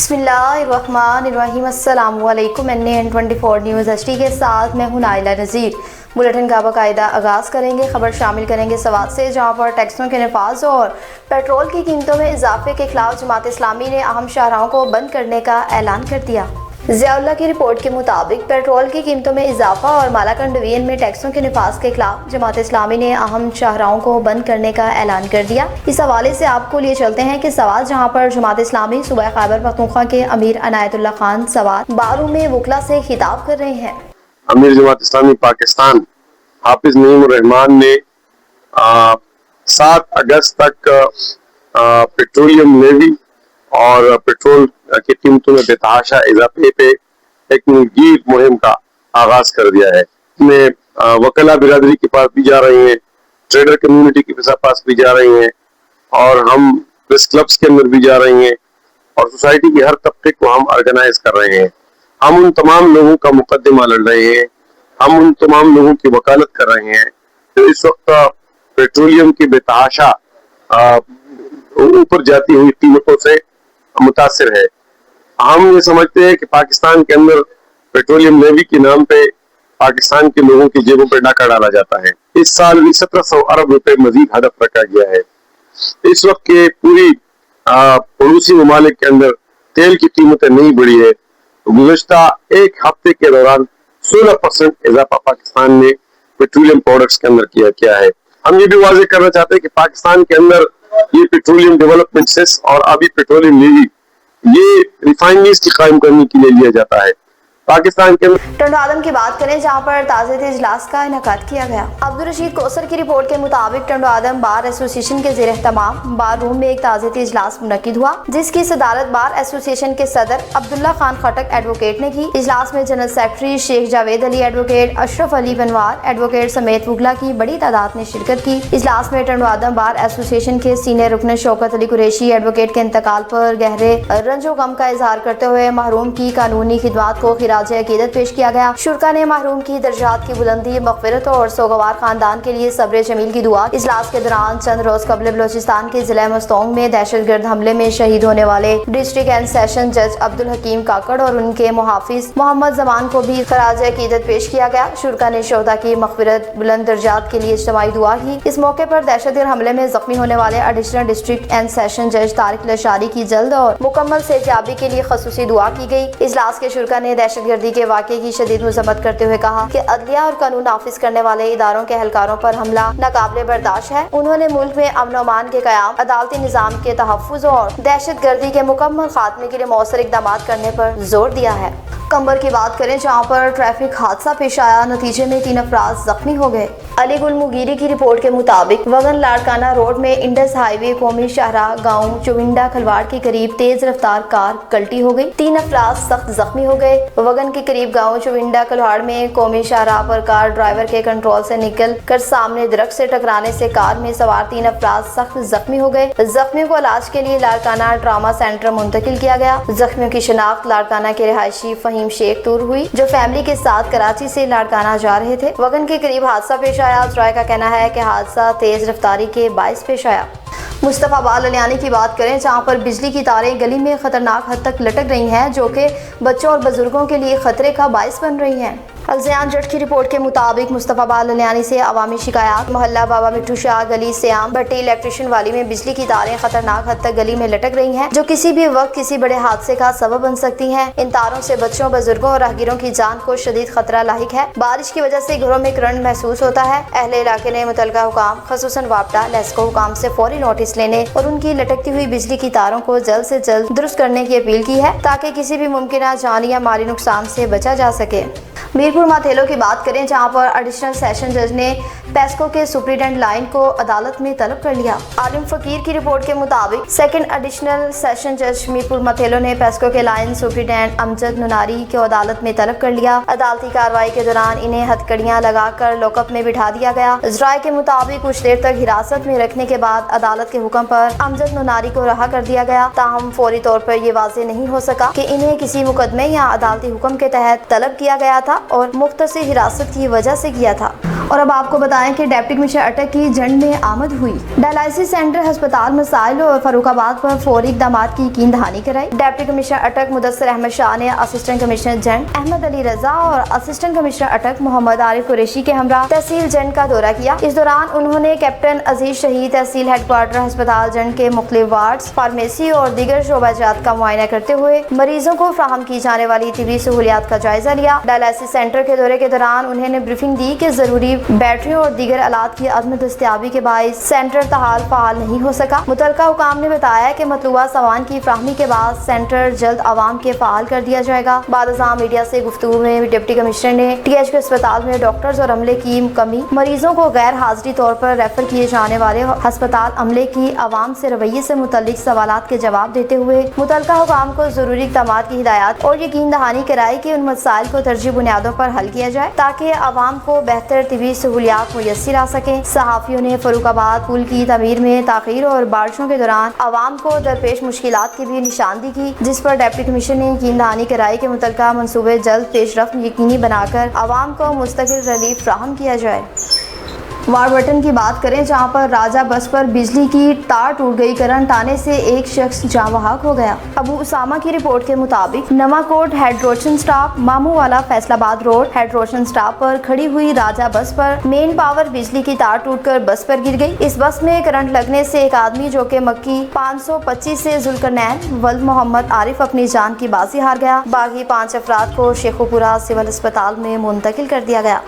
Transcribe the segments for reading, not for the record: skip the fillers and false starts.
बिस्मिल्लाहिर्रहमानिर्रहीम। अस्सलामु अलैकुम। NN24 न्यूज़ HD के साथ मैं हूं नाइला नज़ीर। बुलेटिन का बाकायदा आगाज़ करेंगे। खबर शामिल करेंगे सवात से, जहां पर टैक्सों के नफाज और पेट्रोल की कीमतों में इजाफे के खिलाफ जमात इस्लामी ने अहम शाहराहों को बंद करने का ऐलान कर दिया। ज़ियाउल्लाह की रिपोर्ट के मुताबिक पेट्रोल की कीमतों में इजाफा और मालाकंड डिवीजन में टैक्सों के नफाज के खिलाफ जमात इस्लामी ने अहम शाहराहों को बंद करने का ऐलान कर दिया। इस हवाले से आपको लिए चलते हैं कि सवात, जहां पर जमात इस्लामी सूबा खैबर पख्तूनख्वा के अमीर अनायतुल्लाह खान सवात बारू में वकला से खिताब कर रहे हैं। अमीर जमात इस्लामी पाकिस्तान हाफिज नईमुर रहमान ने 7 अगस्त तक पेट्रोलियम लेवी और पेट्रोल की कीमतों में बेतहाशा इजाफे पे एक मुगीर मुहिम का आगाज कर दिया है। इसमें वकला बिरादरी के पास भी जा रही हैं, ट्रेडर कम्युनिटी के पास भी जा रही हैं, और हम प्रेस क्लब्स के अंदर भी जा रही हैं, और सोसाइटी के हर तबके को हम ऑर्गेनाइज कर रहे हैं। हम उन तमाम लोगों का मुकदमा लड़ रहे हैं, हम उन तमाम लोगों की वकालत कर रहे हैं जो इस वक्त पेट्रोलियम की बेतहाशा ऊपर जाती हुई कीमतों से मुतासिर है। हम ये समझते हैं कि पाकिस्तान के अंदर पेट्रोलियम लेवी के नाम पे पाकिस्तान के लोगों की जेबों पे डाका डाला जाता है। इस साल भी 1700 अरब रुपए मजीद हदफ रखा गया है। इस वक्त के पूरी पड़ोसी ममालिक के अंदर तेल की कीमतें नहीं बढ़ी है। गुज़श्ता एक हफ्ते के दौरान 16% इजाफा पाकिस्तान ने पेट्रोलियम प्रोडक्ट्स के अंदर किया है। हम ये भी वाज़ेह करना चाहते हैं कि पाकिस्तान के अंदर ये पेट्रोलियम डेवलपमेंट सेस और अभी पेट्रोलियम लेवी ये रिफाइनरीज की कायम करने के लिए लिया जाता है। पाकिस्तान के टंडो आदम की बात करें, जहां पर ताज़े इजलास का इनेकाद किया गया। अब्दुल रशीद कोसर की रिपोर्ट के मुताबिक टंडो आदम बार एसोसिएशन के ज़ेर एहतमाम बार रूम में एक ताज़े इजलास मुनक्किद हुआ, जिसकी सदारत बार एसोसिएशन के सदर अब्दुल्ला खान खटक एडवोकेट ने की। इजलास में general secretary Sheikh Javed Ali advocate, Ashraf Ali Banwar advocate समेत वकला की बड़ी तादाद ने शिरकत की। इजलास में टंडो आदम बार एसोसिएशन के सीनियर रुकन शौकत अली कुरैशी एडवोकेट के इंतकाल पर गहरे रंजो गम का इजहार करते हुए महरूम की कानूनी खिदमत को अकीदत पेश किया गया। शुरका ने महरूम की दर्जात की बुलंदी, मग़फ़िरत और सोगवार खानदान के लिए सब्र जमील की दुआ। इजलास के दौरान चंद रोज कबल बलोचिस्तान के जिला मस्तोंग में दहशतगर्द हमले में शहीद होने वाले डिस्ट्रिक्ट एंड सेशन जज अब्दुल हकीम काकड़ और उनके मुहाफिज मोहम्मद जमान को भी खराज अकीदत पेश किया गया। शुरका ने शोहदा की मग़फ़िरत, बुलंद दर्जात के लिए इज्तिमाई दुआ की। इस मौके पर दहशतगर्द हमले में जख्मी होने वाले एडिशनल डिस्ट्रिक्ट एंड सेशन जज तारिक लशारी की जल्द और मुकम्मल सेहतयाबी के लिए ख़ुसूसी दुआ की गई। इजलास के शुरका ने दहशतगर्दी के वाक़े की शदीद मज़म्मत करते हुए कहा कि अदलिया और कानून नाफिज करने वाले इदारों के एहलकारों पर हमला नाकाबिले बर्दाश्त है। उन्होंने मुल्क में अमन और अमान के क़याम, अदालती निज़ाम के तहफ़्फ़ुज़ और दहशतगर्दी के मुकम्मल खात्मे के लिए मौसर इक़दाम करने पर जोर दिया है। कंबर की बात करें, जहाँ पर ट्रैफिक हादसा पेश आया, नतीजे में 3 अफराद जख्मी हो गए। अली गुल मुगीरी की रिपोर्ट के मुताबिक वगन लाड़काना रोड में इंडस हाईवे कौमी शाहराह गाँव चुविंडा खलवाड़ के करीब तेज रफ्तार कार कल्टी हो गई। 3 अफराद सख्त जख्मी हो गए। वगन के करीब गाँव चुविंडा खलवाड़ में कौमी शाहराह पर कार ड्राइवर के कंट्रोल से निकल कर सामने दरख्त से टकराने से कार में सवार 3 अफराद सख्त जख्मी हो गए। जख्मियों को इलाज के लिए लाड़काना ट्रामा सेंटर मुंतकिल किया गया। जख्मियों की शिनाख्त लाड़काना के रिहायशी फहीम शेख तूर हुई, जो फैमिली के साथ कराची से लाड़काना जा रहे थे। वगन के करीब हादसा पेश आया। ज़राए का कहना है कि हादसा तेज रफ्तारी के बाइस पेश आया। मुस्तफ़ाबाद ललियानी की बात करें, जहाँ पर बिजली की तारें गली में खतरनाक हद तक लटक रही हैं, जो कि बच्चों और बुजुर्गों के लिए खतरे का बाइस बन रही हैं। अलजियान जट की रिपोर्ट के मुताबिक मुस्तफ़ाबाद ललियानी से अवामी शिकायत, मोहल्ला बाबा मिट्टू शाह गली श्याम भट्टी इलेक्ट्रिशियन वाली में बिजली की तारें खतरनाक हद तक गली में लटक रही हैं, जो किसी भी वक्त किसी बड़े हादसे का सबब बन सकती हैं। इन तारों से बच्चों, बुजुर्गों और राहगीरों की जान को शदीद खतरा लाहिक है। बारिश की वजह से घरों में करंट महसूस होता है। अहले इलाके ने मुतलका हुकाम खसूसन वापडा लेस्को हुकाम से फौरी नोटिस लेने और उनकी लटकती हुई बिजली की तारों को जल्द से जल्द दुरुस्त करने की अपील की है, ताकि किसी भी मुमकिन जानी या माली नुकसान से बचा जा सके। मीरपुर माथेलो की बात करें, जहां पर एडिशनल सेशन जज ने पेस्को के सुप्रीडेंट लाइन को अदालत में तलब कर लिया। आलिम फकीर की रिपोर्ट के मुताबिक सेकंड एडिशनल सेशन जज मीरपुर माथेलो ने पेस्को के लाइन सुप्रीडेंट अमजद नुनारी को अदालत में तलब कर लिया। अदालती कार्रवाई के दौरान इन्हें हथकड़ियां लगाकर लॉकअप में बिठा दिया गया। ज़राए के मुताबिक कुछ देर तक हिरासत में रखने के बाद अदालत के हुक्म पर अमजद नुनारी को रहा कर दिया गया। ताहम फौरी तौर पर यह वाज़ेह नहीं हो सका कि इन्हें किसी मुकदमे या अदालती हुक्म के तहत तलब किया गया था और मुख्तसर हिरासत की वजह से किया था। اور اب آپ کو بتائیں کہ ڈپٹی کمشنر اٹک کی جنگ میں آمد ہوئی۔ ڈائلائسس سینٹر ہسپتال مسائل اور فاروق آباد پر فوری اقدامات کی یقین دہانی کرائی۔ ڈپٹی کمشنر اٹک مدثر احمد شاہ نے اسسٹنٹ کمشنر جنگ احمد علی رضا اور اسسٹنٹ کمشنر اٹک محمد عارف قریشی کے ہمراہ تحصیل جنگ کا دورہ کیا۔ اس دوران انہوں نے کیپٹن عزیز شہید تحصیل ہیڈ کوارٹر ہسپتال جنگ کے مختلف وارڈز، فارمیسی اور دیگر شعبہ جات کا معائنہ کرتے ہوئے مریضوں کو فراہم کی جانے والی طبی سہولیات کا جائزہ لیا۔ ڈائلائسس سینٹر کے دورے کے دوران انہوں نے بریفنگ دی کہ ضروری بیٹریوں اور دیگر آلات کی عدم دستیابی کے باعث سینٹر تاحال فعال نہیں ہو سکا۔ متعلقہ حکام نے بتایا کہ مطلوبہ سامان کی فراہمی کے بعد سینٹر جلد عوام کے فعال کر دیا جائے گا۔ بعد ازاں میڈیا سے گفتگو میں ڈپٹی کمشنر نے ٹی ایچ کے اسپتال میں ڈاکٹرز اور عملے کی کمی، مریضوں کو غیر حاضری طور پر ریفر کیے جانے والے ہسپتال عملے کی عوام سے رویے سے متعلق سوالات کے جواب دیتے ہوئے متعلقہ حکام کو ضروری اقدامات کی ہدایات اور یقین دہانی کرائی کہ ان مسائل کو ترجیحی بنیادوں پر حل کیا جائے تاکہ عوام کو بہتر طبی سہولیات میسر آ سکیں۔ صحافیوں نے فاروق آباد پل کی تعمیر میں تاخیر اور بارشوں کے دوران عوام کو درپیش مشکلات کی بھی نشاندہی کی، جس پر ڈپٹی کمشنر نے یقین دہانی کرائی کہ متعلقہ منصوبے جلد پیش رفت یقینی بنا کر عوام کو مستقل ریلیف فراہم کیا جائے۔ واربٹن کی بات کریں جہاں پر راجہ بس پر بجلی کی تار ٹوٹ گئی، کرنٹ آنے سے ایک شخص جاں بحق ہو گیا۔ ابو اسامہ کی رپورٹ کے مطابق نواں کوٹ ہیڈروشن سٹاپ مامو والا فیصل آباد روڈ ہیڈروشن سٹاپ پر کھڑی ہوئی راجہ بس پر مین پاور بجلی کی تار ٹوٹ کر بس پر گر گئی۔ اس بس میں کرنٹ لگنے سے ایک آدمی جو کہ مکی 525 سے ذوالقرنین ولد محمد عارف اپنی جان کی بازی ہار گیا۔ باقی 5 افراد کو شیخوپورہ سول اسپتال میں منتقل کر دیا گیا۔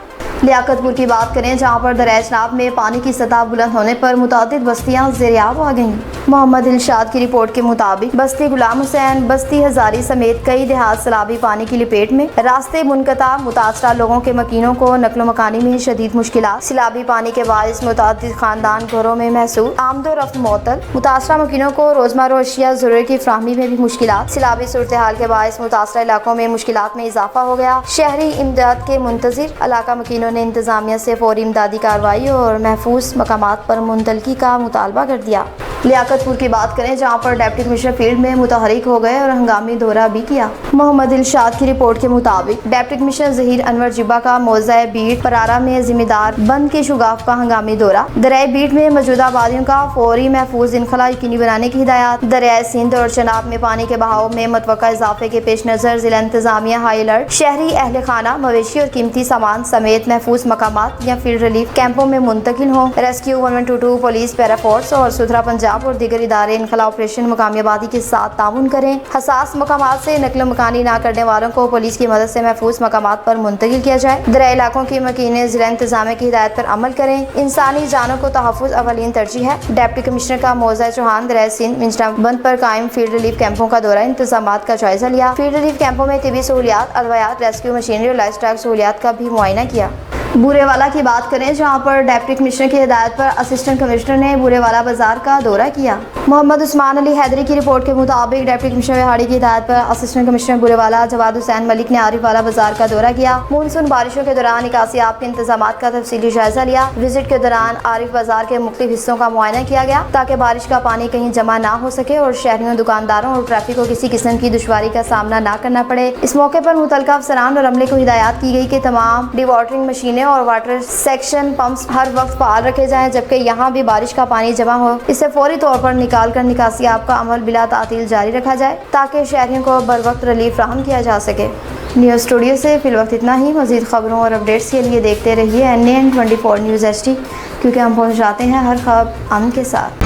لیاقت پور کی بات کریں جہاں پر دریائے چناب میں پانی کی سطح بلند ہونے پر متعدد بستیاں زیریاب آ گئیں۔ محمد الشاد کی رپورٹ کے مطابق بستی غلام حسین، بستی ہزاری سمیت کئی دیہات سیلابی پانی کی لپیٹ میں، راستے منقطع، متاثرہ لوگوں کے مکینوں کو نقل و مکانی میں شدید مشکلات، سیلابی پانی کے باعث متعدد خاندان گھروں میں محصور، آمد و رفت معطل، متاثرہ مکینوں کو روزمرہ اشیاء ضرورت کی فراہمی میں بھی مشکلات، سیلابی صورتحال کے باعث متاثرہ علاقوں میں مشکلات میں اضافہ ہو گیا۔ شہری امداد کے منتظر علاقہ مکینوں نے انتظامیہ سے فوری امدادی کارروائی اور محفوظ مقامات پر منتقلی کا مطالبہ کر دیا۔ لیاقت پور کی بات کریں جہاں پر ڈپٹی کمشنر فیلڈ میں متحرک ہو گئے اور ہنگامی دورہ بھی کیا۔ محمد الشاد کی رپورٹ کے مطابق ڈپٹی کمشنر ظہیر انور جبا کا موضع بیٹ پرارا میں ذمہ دار بند کے شگاف کا ہنگامی دورہ، دریائے بیٹ میں موجودہ آبادیوں کا فوری محفوظ انخلا یقینی بنانے کی ہدایات، دریائے سندھ اور چناب میں پانی کے بہاؤ میں متوقع اضافے کے پیش نظر ضلع انتظامیہ ہائی الرٹ، شہری اہل خانہ، مویشی اور قیمتی سامان سمیت محفوظ مقامات یا فیلڈ ریلیف کیمپوں میں منتقل ہوں۔ ریسکیو 1122 پولیس، پیرا فورس اور ستھرا پنجاب اور دیگر ادارے انخلا آپریشن مقامی آبادی کے ساتھ تعاون کریں۔ حساس مقامات سے نقل و مکانی نہ کرنے والوں کو پولیس کی مدد سے محفوظ مقامات پر منتقل کیا جائے۔ دریا علاقوں کی مکینیں ضلع انتظامیہ کی ہدایت پر عمل کریں۔ انسانی جانوں کو تحفظ اولین ترجیح ہے۔ ڈپٹی کمشنر کا موضع چوہان دریائے سندھ منجنا بند پر قائم فیلڈ ریلیف کیمپوں کا دورہ انتظامات کا جائزہ لیا۔ فیلڈ ریلیف کیمپوں میں طبی سہولیات، ادویات، ریسکیو مشینری اور لائف اسٹاک سہولیات کا بھی معائنہ کیا۔ بورے والا کی بات کریں جہاں پر ڈپٹی کمشنر کی ہدایت پر اسسٹنٹ کمشنر نے بورے والا بازار کا دورہ کیا۔ محمد عثمان علی حیدری کی رپورٹ کے مطابق ڈپٹی کمشنر وہاڑی کی ہدایت پر اسسٹنٹ کمشنر بورے والا جواد حسین ملک نے عارف والا بازار کا دورہ کیا۔ مونسون بارشوں کے دوران نکاسی آب کے انتظامات کا تفصیلی جائزہ لیا۔ وزٹ کے دوران عارف بازار کے مختلف حصوں کا معائنہ کیا گیا تاکہ بارش کا پانی کہیں جمع نہ ہو سکے اور شہریوں، دکانداروں اور ٹریفک کو کسی قسم کی دشواری کا سامنا نہ کرنا پڑے۔ اس موقع پر متعلقہ افسران اور عملے کو ہدایات کی گئی کہ تمام ڈی واٹرنگ مشینیں اور واٹر سیکشن پمپس ہر وقت فعال رکھے جائیں، جبکہ یہاں بھی بارش کا پانی جمع ہو اسے فوری طور پر نکال کر نکاسی آب کا عمل بلا تعطیل جاری رکھا جائے تاکہ شہریوں کو بروقت ریلیف فراہم کیا جا سکے۔ نیوز اسٹوڈیو سے فی الوقت اتنا ہی۔ مزید خبروں اور اپڈیٹس کے لیے دیکھتے رہیے NAN 24 نیوز HD، کیونکہ ہم پہنچ جاتے ہیں ہر خبر امن کے ساتھ۔